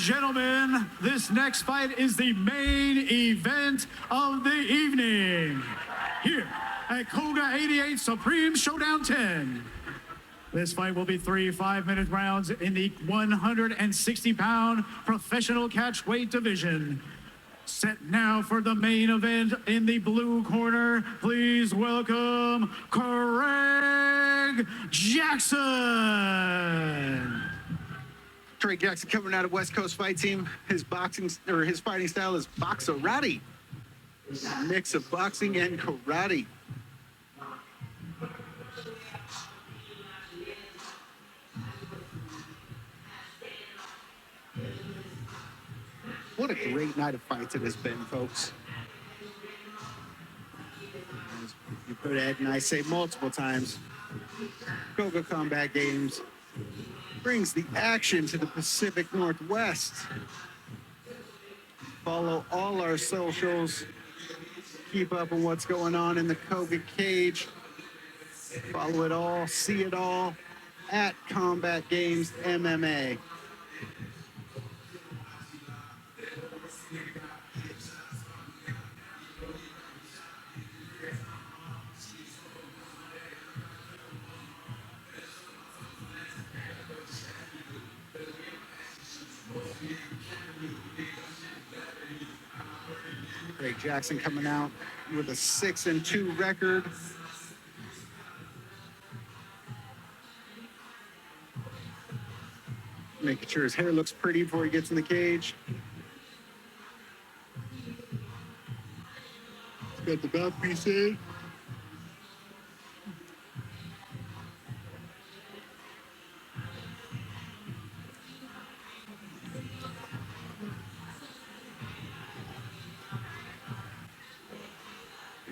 gentlemen, this next fight is the main event of the evening. Here at Coga 88 Supreme Showdown 10. This fight will be 3 5-minute rounds in the 160-pound professional catchweight division. Set now for the main event in the blue corner. Please welcome Craig Jackson. Craig Jackson coming out of West Coast Fight Team. His fighting style is boxerati. A mix of boxing and karate. What a great night of fights it has been, folks. As you've heard Ed and I say multiple times, Coga Combat Games brings the action to the Pacific Northwest. Follow all our socials. Keep up on what's going on in the Coga cage. Follow it all, see it all at Combat Games MMA. Craig Jackson coming out with a 6-2 record. Making sure his hair looks pretty before he gets in the cage. He's got the mouthpiece in.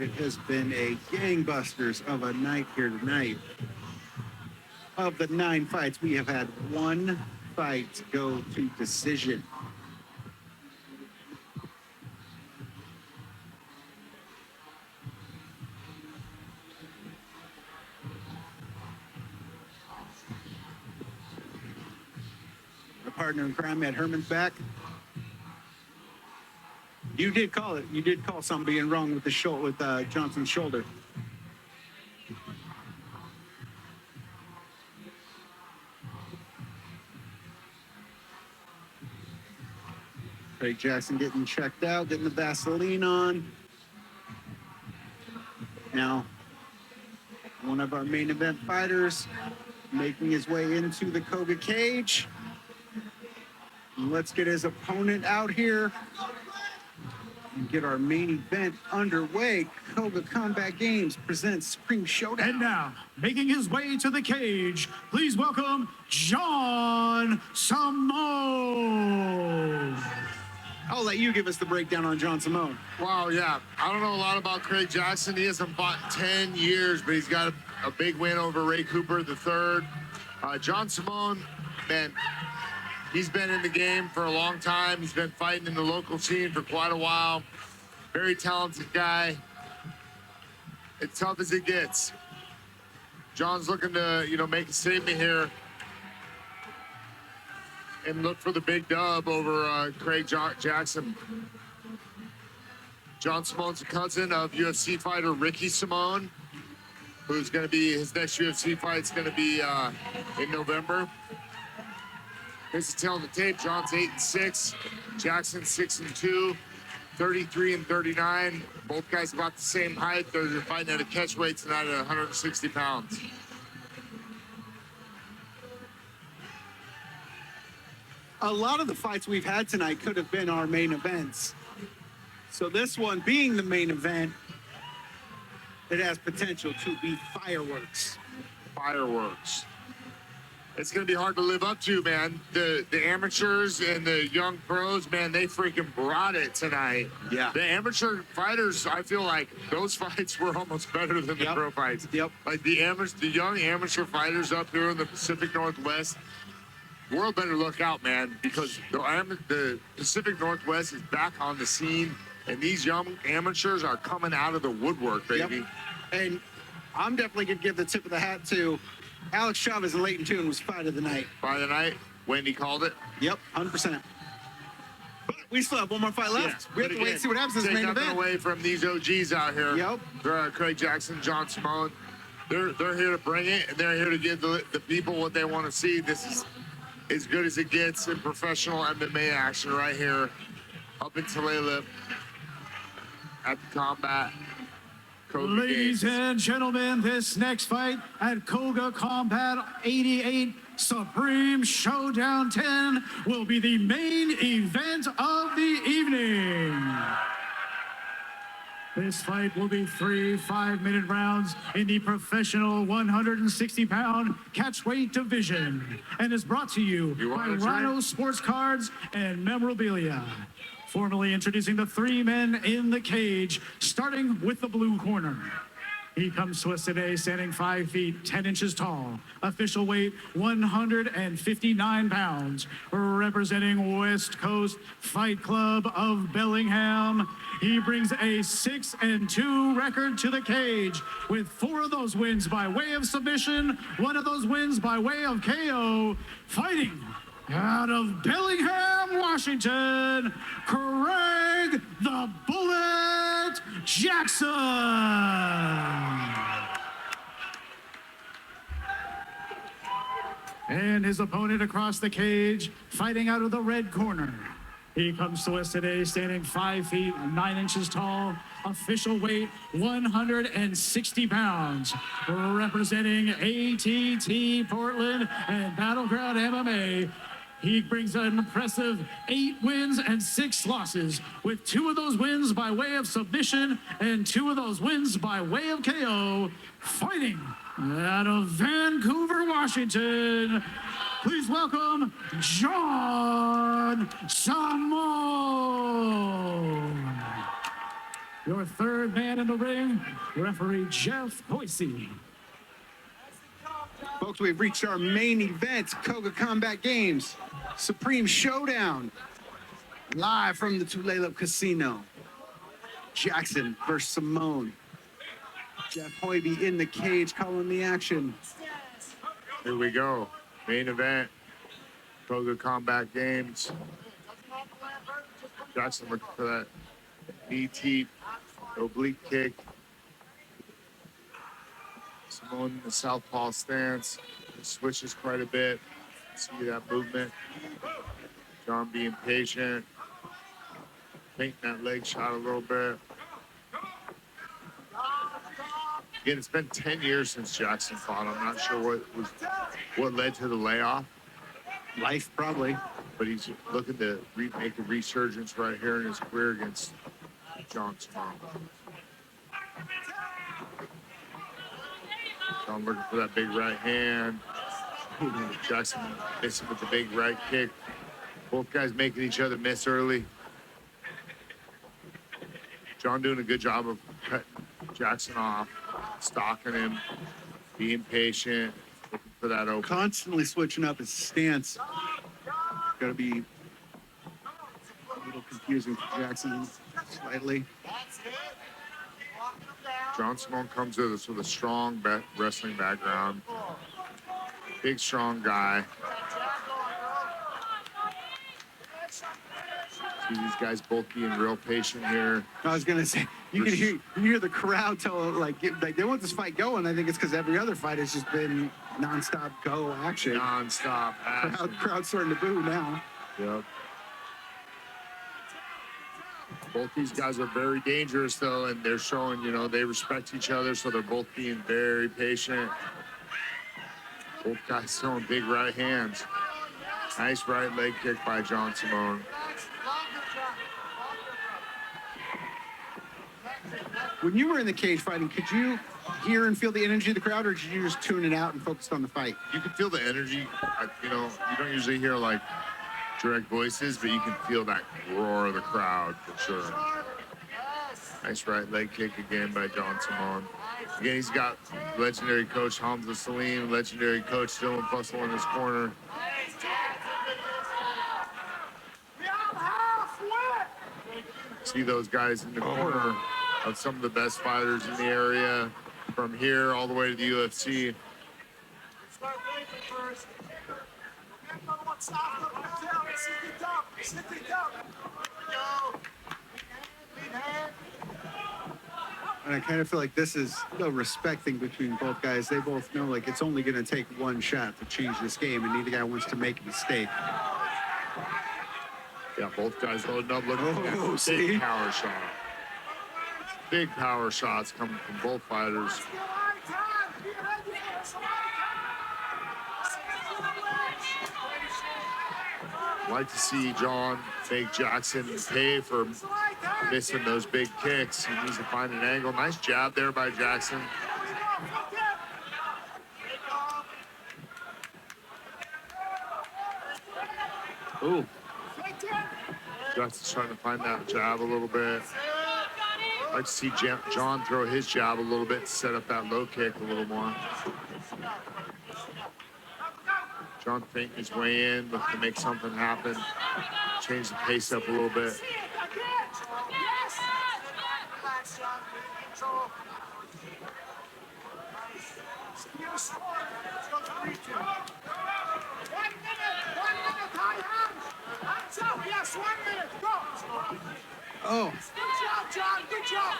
It has been a gangbusters of a night here tonight. Of the 9 fights, we have had 1 fight go to decision. My partner in crime, Matt Herman's back. You did call it. You did call something being wrong with the with Johnson's shoulder. Craig Jackson getting checked out, getting the Vaseline on. Now, one of our main event fighters making his way into the Coga cage. Let's get his opponent out here and get our main event underway. Coga Combat Games presents Supreme Showdown. And now, making his way to the cage, please welcome John Simone. I'll let you give us the breakdown on John Simone. Wow, yeah. I don't know a lot about Craig Jackson. He hasn't fought in 10 years, but he's got a big win over Ray Cooper III. John Simone, man, he's been in the game for a long time. He's been fighting in the local scene for quite a while. Very talented guy. As tough as it gets. John's looking to, make a statement here and look for the big dub over Craig Jackson. John Simone's a cousin of UFC fighter Ricky Simone, who's going to be, his next UFC fight's going to be in November. Here's the tail of the tape. John's 8-6, Jackson 6-2, 33-39. Both guys about the same height. They're fighting at a catchweight tonight at 160 pounds. A lot of the fights we've had tonight could have been our main events. So this one being the main event, it has potential to be fireworks. Fireworks. It's going to be hard to live up to, man. The amateurs and the young pros, man, they freaking brought it tonight. Yeah. The amateur fighters, I feel like those fights were almost better than the pro fights. Yep. Like the young amateur fighters up here in the Pacific Northwest, the world better look out, man, because the Pacific Northwest is back on the scene, and these young amateurs are coming out of the woodwork, baby. Yep. And I'm definitely going to give the tip of the hat to Alex Chavez and Leighton Toon was fight of the night. By the night, Wendy called it. Yep, 100%. But we still have one more fight left. Yeah, We have but to wait again, and see what happens in this take main nothing event. away from these OGs out here. Yep. Craig Jackson, John Simone. They're here to bring it, and they're here to give the people what they want to see. This is as good as it gets in professional MMA action right here up in Tulalip at the Combat Coga Ladies Games. and gentlemen, this next fight at Coga Combat 88 Supreme Showdown 10 will be the main event of the evening. This fight will be 3 5-minute rounds in the professional 160-pound catchweight division and is brought to you by Rhino Sports Cards and Memorabilia. Formally introducing the 3 men in the cage, starting with the blue corner. He comes to us today standing 5 feet 10 inches tall, official weight 159 pounds, representing West Coast Fight Club of Bellingham. He brings a 6-2 record to the cage, with 4 of those wins by way of submission, 1 of those wins by way of KO. Fighting out of Bellingham, Washington, Craig the Bullet Jackson. And his opponent across the cage, fighting out of the red corner. He comes to us today standing 5 feet 9 inches tall, official weight 160 pounds, representing ATT Portland and Battleground MMA. He brings an impressive 8 wins and 6 losses, with 2 of those wins by way of submission and 2 of those wins by way of KO. Fighting out of Vancouver, Washington, please welcome John Simone. Your third man in the ring, referee Jeff Hoisey. Folks, we've reached our main event, Coga Combat Games, Supreme Showdown, live from the Tulalip Casino. Jackson versus Simone. Jeff Hoiby in the cage calling the action. Here we go. Main event, Coga Combat Games. Jackson looking for that knee teep, oblique kick. Simone in the southpaw stance. It switches quite a bit. See that movement. John being patient. Painting that leg shot a little bit. Again, it's been 10 years since Jackson fought. I'm not sure what led to the layoff. Life, probably. But he's looking to make a resurgence right here in his career against John Simone. John looking for that big right hand. Jackson missing with the big right kick. Both guys making each other miss early. John doing a good job of cutting Jackson off, stalking him, being patient, looking for that open. Constantly switching up his stance. Got to be a little confusing for Jackson, slightly. John Simone comes with us with a strong wrestling background. Big, strong guy. See these guys both being real patient here. I was gonna say, you can hear the crowd tell like they want this fight going. I think it's because every other fight has just been nonstop go action. Non-stop action. Crowd starting to boo now. Yep. Both these guys are very dangerous though, and they're showing, you know, they respect each other, so they're both being very patient. Both guys throwing big right hands. Nice right leg kick by John Simone. When you were in the cage fighting, could you hear and feel the energy of the crowd, or did you just tune it out and focused on the fight? You can feel the energy. You know, you don't usually hear like direct voices, but you can feel that roar of the crowd for sure. Nice right leg kick again by John Simone. Again, he's got legendary coach Hamza Salim, legendary coach Dylan Fussell in his corner. See those guys in the corner of some of the best fighters in the area, from here all the way to the UFC. And I kind of feel like this is the respect thing between both guys. They both know like it's only going to take one shot to change this game, and neither guy wants to make a mistake. Yeah, both guys loading up, looking for Oh, a see? big power shot. Big power shots coming from both fighters. Like to see John make Jackson pay for missing those big kicks. He needs to find an angle. Nice jab there by Jackson. Ooh. Jackson's trying to find that jab a little bit. Like to see John throw his jab a little bit to set up that low kick a little more. John feinting his way in, looking to make something happen. Change the pace up a little bit. Yes, 1 minute, go! Oh. Good job, John, good job!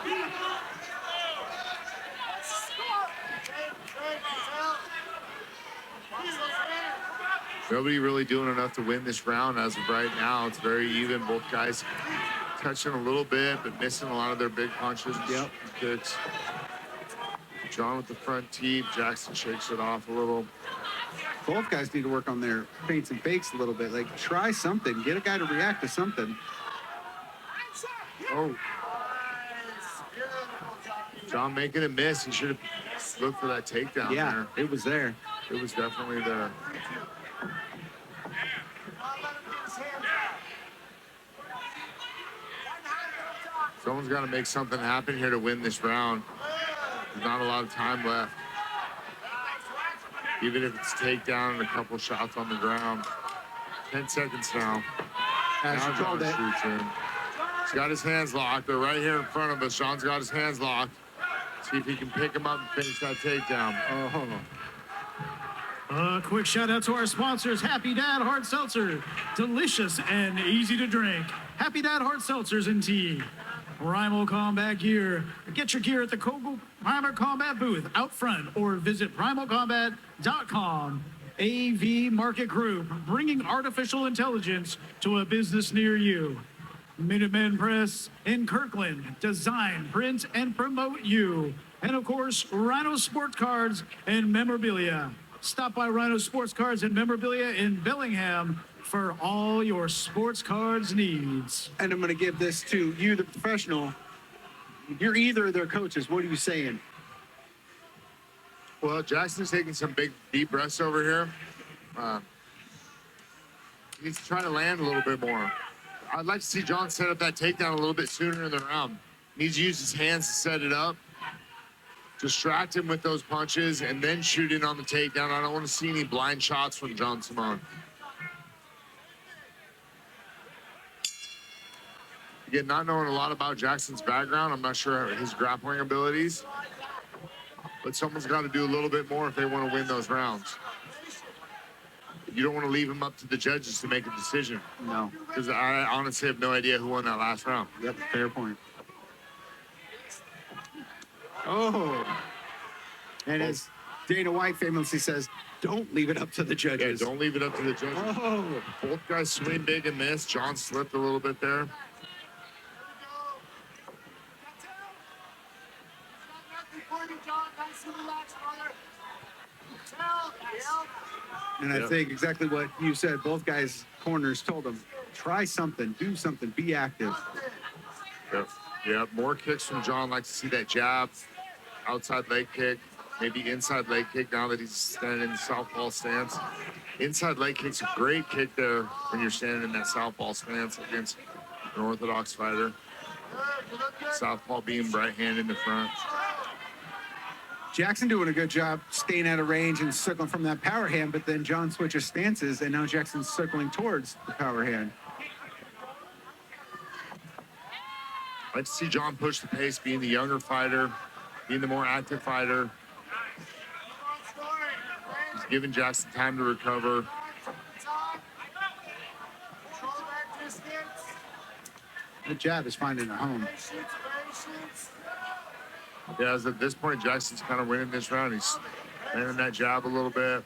Nobody really doing enough to win this round as of right now. It's very even. Both guys touching a little bit, but missing a lot of their big punches. Yep. Kicks. John with the front teeth. Jackson shakes it off a little. Both guys need to work on their feints and fakes a little bit. Like, try something. Get a guy to react to something. Oh. John making a miss. He should have looked for that takedown Yeah, there. it was there. It was definitely there. Someone's got to make something happen here to win this round. There's not a lot of time left. Even if it's takedown and a couple shots on the ground. 10 seconds now. As Now you called John it. shoots in. He's got his hands locked. They're right here in front of us. John's got his hands locked. See if he can pick him up and finish that takedown. Oh. Quick shout out to our sponsors, Happy Dad Hard Seltzer. Delicious and easy to drink. Happy Dad Hard Seltzers and tea. Primal Combat Gear. Get your gear at the Coga Primal Combat booth out front or visit primalcombat.com. AV Market Group, bringing artificial intelligence to a business near you. Minutemen Press in Kirkland, design, print, and promote you. And of course, Rhino Sports Cards and Memorabilia. Stop by Rhino Sports Cards and Memorabilia in Bellingham for all your sports cards needs. And I'm going to give this to you, the professional. You're either of their coaches. What are you saying? Well, Jackson's taking some big, deep breaths over here. He needs to try to land a little bit more. I'd like to see John set up that takedown a little bit sooner in the round. He needs to use his hands to set it up. Distract him with those punches and then shoot in on the takedown. I don't want to see any blind shots from John Simone. Again, not knowing a lot about Jackson's background, I'm not sure his grappling abilities. But someone's got to do a little bit more if they want to win those rounds. You don't want to leave him up to the judges to make a decision. No. Because I honestly have no idea who won that last round. Yep, fair point. Oh. And as Dana White famously says, don't leave it up to the Yeah, judges. don't leave it up to the judges. Oh. Both guys swing big and miss. John slipped a little bit there. And I Yep. think exactly what you said. Both guys' corners told them, try something, do something, be active. Yep. Yep. More kicks from John. Like to see that jab, outside leg kick, maybe inside leg kick now that he's standing in the southpaw stance. Inside leg kick's a great kick there when you're standing in that southpaw stance against an orthodox fighter. Southpaw being right hand in the front. Jackson doing a good job staying out of range and circling from that power hand, but then John switches stances, and now Jackson's circling towards the power hand. I'd like to see John push the pace, being the younger fighter, being the more active fighter. He's giving Jackson time to recover. The jab is finding a home. Yeah, as at this point, Jackson's kind of winning this round. He's landing that jab a little bit.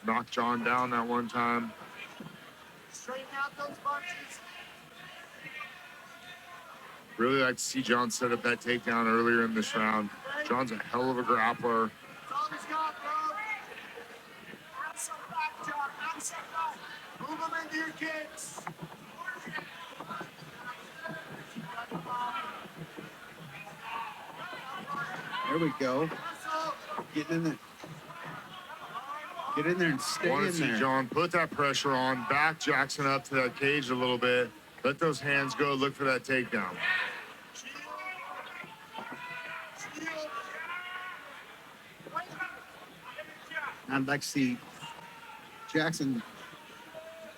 Knocked John down that one time. Straighten out those punches. Really like to see John set up that takedown earlier in this round. John's a hell of a grappler. That's all he's got, bro. Add some back, John. Add some back. Move him into your kicks. There we go. Get in there. Get in there and stay Want in to see there. John put that pressure on, back Jackson up to that cage a little bit. Let those hands go, look for that takedown. I'd like to see Jackson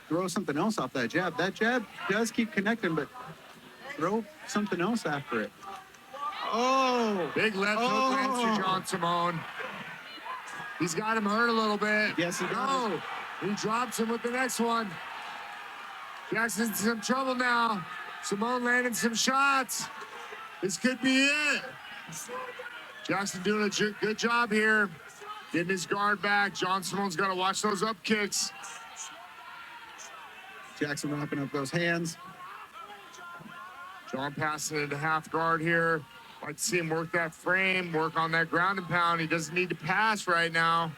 throw something else off that jab. That jab does keep connecting, but throw something else after it. Oh! Big left hook lands to John Simone. He's got him hurt a little bit. Yes, he does. No, he drops him with the next one. Jackson's in some trouble now. Simone landing some shots. This could be it. Jackson doing a good job here. Getting his guard back. John Simone's got to watch those up kicks. Jackson wrapping up those hands. John passing into half guard here. Like to see him work that frame, work on that ground and pound. He doesn't need to pass right now.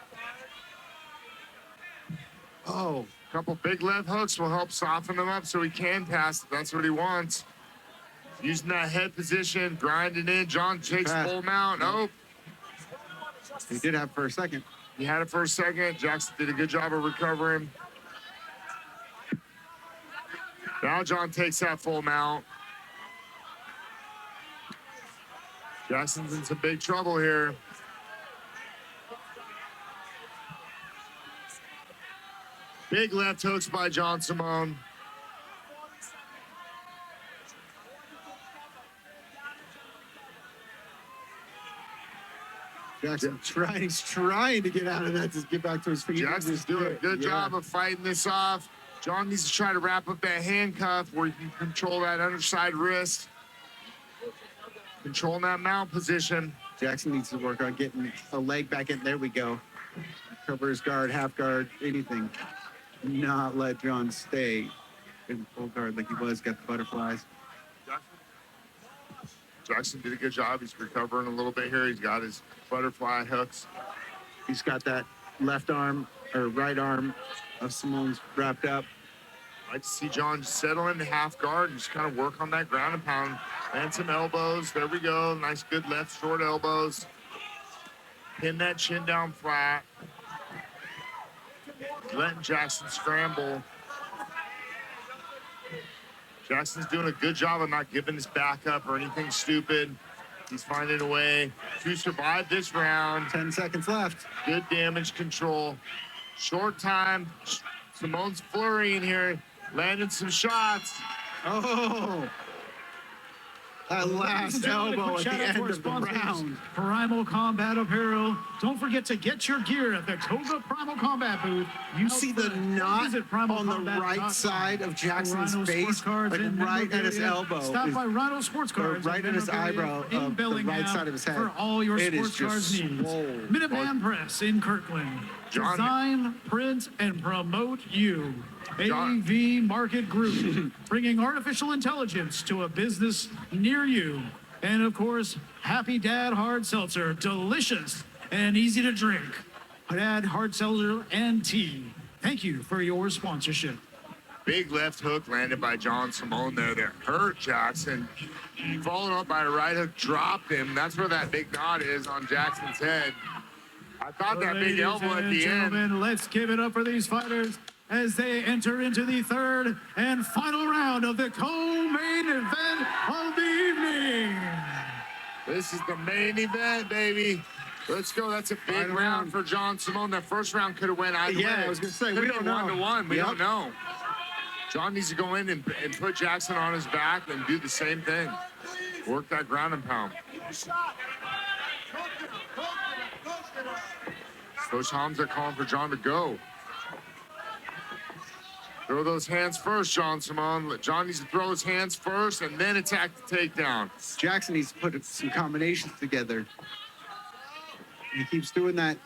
Oh, A couple big left hooks will help soften him up so he can pass if that's what he wants. Using that head position, grinding in. John takes Pass. full mount. Oh, he did have it for a second. he had it for a second. Jackson did a good job of recovering. Now John takes that full mount. Jackson's in some big trouble here. Big left hooks by John Simone. Jackson he's trying to get out of that to get back to his feet. Jackson's doing a good job of fighting this off. John needs to try to wrap up that handcuff where he can control that underside wrist. Controlling that mount position. Jackson needs to work on getting a leg back in. There we go. Cover his guard, half guard, anything. Not let John stay in full guard like he was. Got the butterflies. Jackson did a good job. He's recovering a little bit here. He's got his butterfly hooks. He's got that left arm or right arm of Simone's wrapped up. I like to see John just settle into half guard and just kind of work on that ground and pound. And some elbows. There we go. Nice, good left short elbows. Pin that chin down flat. Letting Jackson scramble. Jackson's doing a good job of not giving his back up or anything stupid. He's finding a way to survive this round. 10 seconds left. Good damage control. Short time. Simone's flurrying here. Landing some shots. Oh! That last elbow at the end of the round. Primal Combat Apparel. Don't forget to get your gear at the Coga Primal Combat booth. You see the knot Visit on the primalcombat.com. right side of Jackson's Rhino face, Sports Cards like and right at his memorabilia. elbow. Stop is- by Rhino Sports Cards. right and at his memorabilia eyebrow in of the Bellingham right side of his head. for all your It is sports cards just needs. swole. Minuteman Press in Kirkland. John- Design, print, and promote you. John- AV Market Group, bringing artificial intelligence to a business near you. And of course, Happy Dad Hard Seltzer, delicious and easy to drink. Dad Hard Seltzer and tea. Thank you for your sponsorship. Big left hook landed by John Simone there that hurt Jackson. Followed up by a right hook, dropped him. That's where that big knot is on Jackson's head. I thought that big Ladies elbow at and the end. gentlemen, let's give it up for these fighters as they enter into the third and final round of the co-main event of the evening. This is the main event, baby. Let's go. That's a big Final round round. for John Simone. That first round could have went either Yeah, way. I was gonna say, we Could've don't been know. 1-1. We Yep. don't know. John needs to go in and put Jackson on his back and do the same thing. Work that ground and pound. Coach Holmes are calling for John to go. Throw those hands first, John Simone. John needs to throw his hands first and then attack the takedown. Jackson needs to put some combinations together. He keeps doing that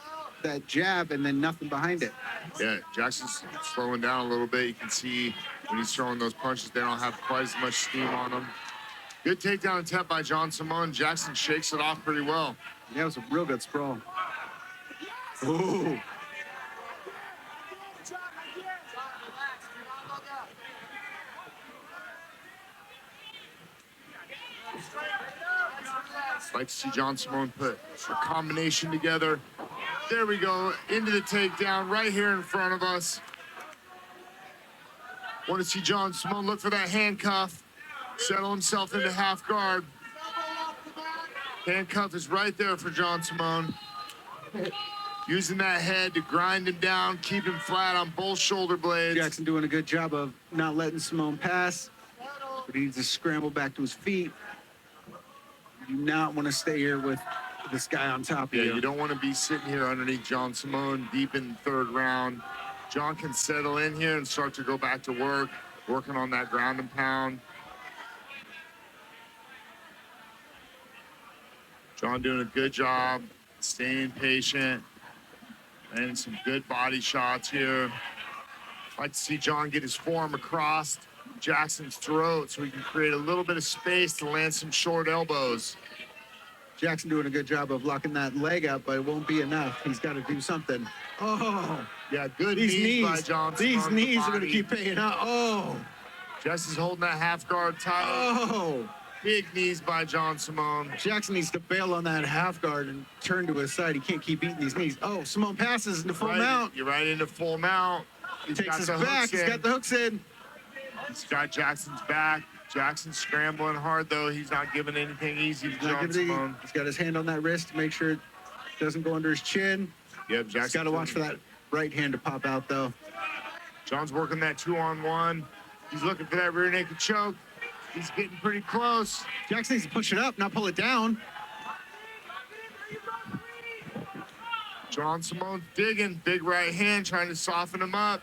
jab and then nothing behind it. Yeah, Jackson's slowing down a little bit. You can see when he's throwing those punches, they don't have quite as much steam on them. Good takedown attempt by John Simone. Jackson shakes it off pretty well. Yeah, it was a real good sprawl. Ooh. Like to see John Simone put a combination together. There we go, into the takedown right here in front of us. Want to see John Simone look for that handcuff, settle himself into half guard. Handcuff is right there for John Simone. Using that head to grind him down, keep him flat on both shoulder blades. Jackson doing a good job of not letting Simone pass, but he needs to scramble back to his feet. You do not want to stay here with this guy on top of you. Yeah, you don't want to be sitting here underneath John Simone deep in the third round. John can settle in here and start to go back to work, working on that ground and pound. John doing a good job, staying patient, and some good body shots here. Like to see John get his forearm across Jackson's throat so he can create a little bit of space to land some short elbows. Jackson doing a good job of locking that leg up, but it won't be enough. He's got to do something. Oh, Yeah, good these knees by knees. John These Simone. knees are going to keep paying out. Oh, Jesse's holding that half guard tight. oh. Big knees by John Simone. Jackson needs to bail on that half guard and turn to his side. He can't keep eating these knees. Oh, Simone passes into full mount. You're right into full mount. He's Takes got his the back. hooks He's in. got the hooks in. He's got Jackson's back. Jackson's scrambling hard, though. He's not giving anything easy to Not John giving it- Simone. He's got his hand on that wrist to make sure it doesn't go under his chin. Yep, He's Jackson. got to watch for that right hand to pop out, though. John's working that 2-on-1. He's looking for that rear naked choke. He's getting pretty close. Jackson needs to push it up, not pull it down. John Simone's digging. Big right hand, trying to soften him up.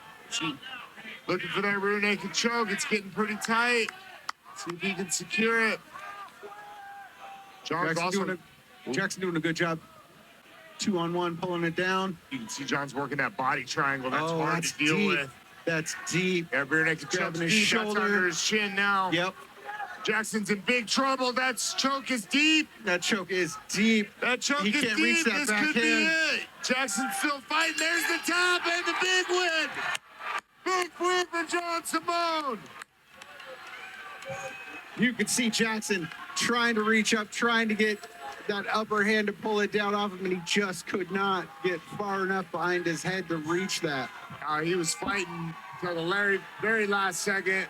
Looking for that rear naked choke. It's getting pretty tight. See if he can secure it. John's Jackson doing a good job. 2-on-1, pulling it down. You can see John's working that body triangle. That's Oh, hard that's to deal deep. with. That's deep. Yeah, rear naked choke's Grabbing his deep. That's shoulder. under his chin now. Yep, Jackson's in big trouble. That choke is deep. that choke is deep. That choke He is can't deep. reach that This could be backhand. it. Jackson's still fighting. There's the top and the big win. Big win for John Simone. You could see Jackson trying to reach up, trying to get that upper hand to pull it down off him, and he just could not get far enough behind his head to reach that. He was fighting till the very last second.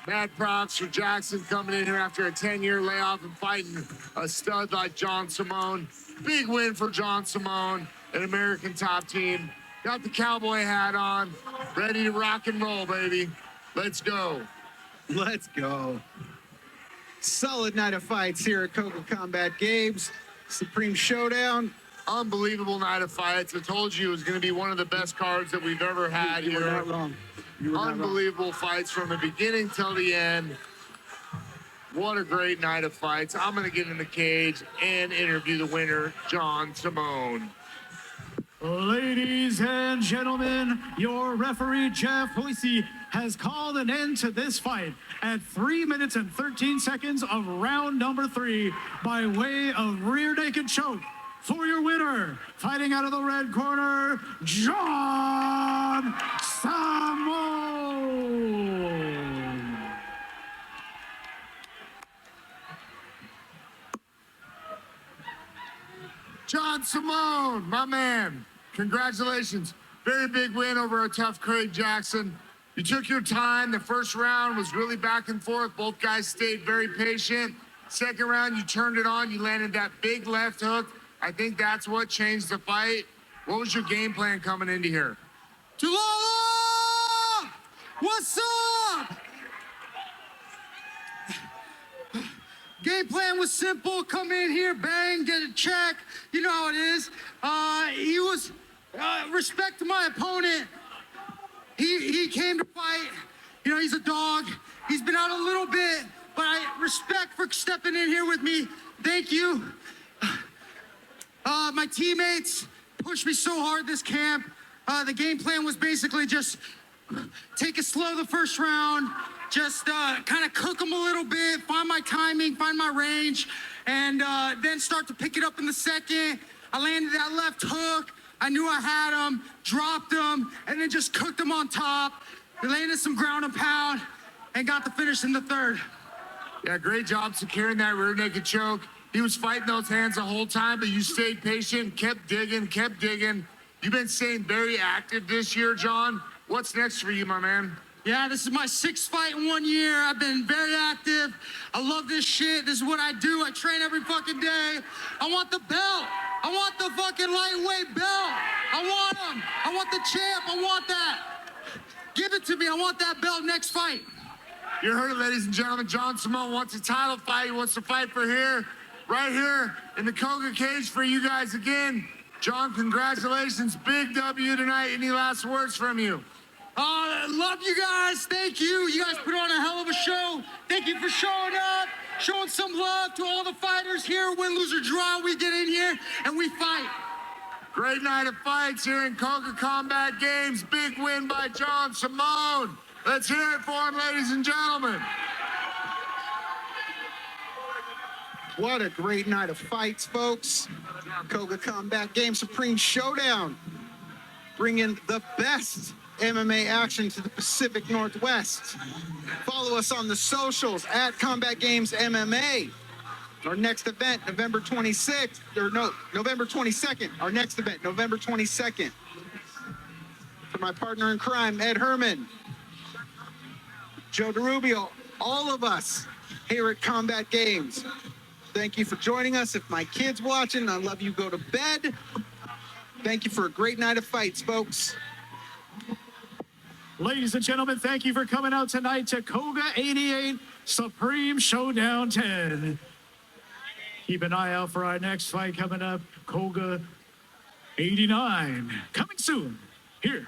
Mad props for Jackson coming in here after a 10-year layoff and fighting a stud like John Simone. Big win for John Simone, an American top team. Got the cowboy hat on, ready to rock and roll, baby. Let's go. Let's go. Solid night of fights here at Coga Combat Games. Supreme Showdown. Unbelievable night of fights. I told you it was going to be one of the best cards that we've ever had You were here. not wrong. You were not wrong. Unbelievable fights from the beginning till the end. What a great night of fights. I'm going to get in the cage and interview the winner, John Simone. Ladies and gentlemen, your referee, Jeff Hoisey, has called an end to this fight at 3 minutes and 13 seconds of round number 3 by way of rear naked choke. For your winner, fighting out of the red corner, John Simone. John Simone, my man, congratulations. Very big win over a tough Craig Jackson. You took your time. The first round was really back and forth. Both guys stayed very patient. Second round, you turned it on. You landed that big left hook. I think that's what changed the fight. What was your game plan coming into here? Tulala! What's up? Game plan was simple. Come in here, bang, get a check. You know how it is. Respect to my opponent. He came to fight. You know, he's a dog. He's been out a little bit, but I respect for stepping in here with me. Thank you. My teammates pushed me so hard this camp. The game plan was basically just take it slow the first round, just kind of cook them a little bit, find my timing, find my range, and then start to pick it up in the second. I landed that left hook. I knew I had him, dropped him, and then just cooked him on top. We landed some ground and pound and got the finish in the third. Yeah, great job securing that rear naked choke. He was fighting those hands the whole time, but you stayed patient, kept digging, kept digging. You've been staying very active this year, John. What's next for you, my man? Yeah, this is my 6th fight in 1 year. I've been very active. I love this shit. This is what I do. I train every fucking day. I want the belt. I want the fucking lightweight belt. I want them. I want the champ. I want that. Give it to me. I want that belt next fight. You heard it, ladies and gentlemen. John Simone wants a title fight. He wants to fight for here, right here in the Coga cage for you guys again. John, congratulations. Big W tonight. Any last words from you? Love you guys. Thank you. You guys put on a hell of a show. Thank you for showing up, showing some love to all the fighters here. Win, lose, or draw, we get in here and we fight. Great night of fights here in Coga Combat Games. Big win by John Simone. Let's hear it for him, ladies and gentlemen. What a great night of fights, folks. Coga Combat Game Supreme Showdown. Bringing the best MMA action to the Pacific Northwest. Follow us on the socials at Combat Games MMA. Our next event, November 22nd. Our next event, November 22nd. For my partner in crime, Ed Herman, Joe DeRubio, all of us here at Combat Games. Thank you for joining us. If my kid's watching, I love you. Go to bed. Thank you for a great night of fights, folks. Ladies and gentlemen, thank you for coming out tonight to Coga 88 Supreme Showdown 10. Keep an eye out for our next fight coming up, Coga 89. Coming soon, here.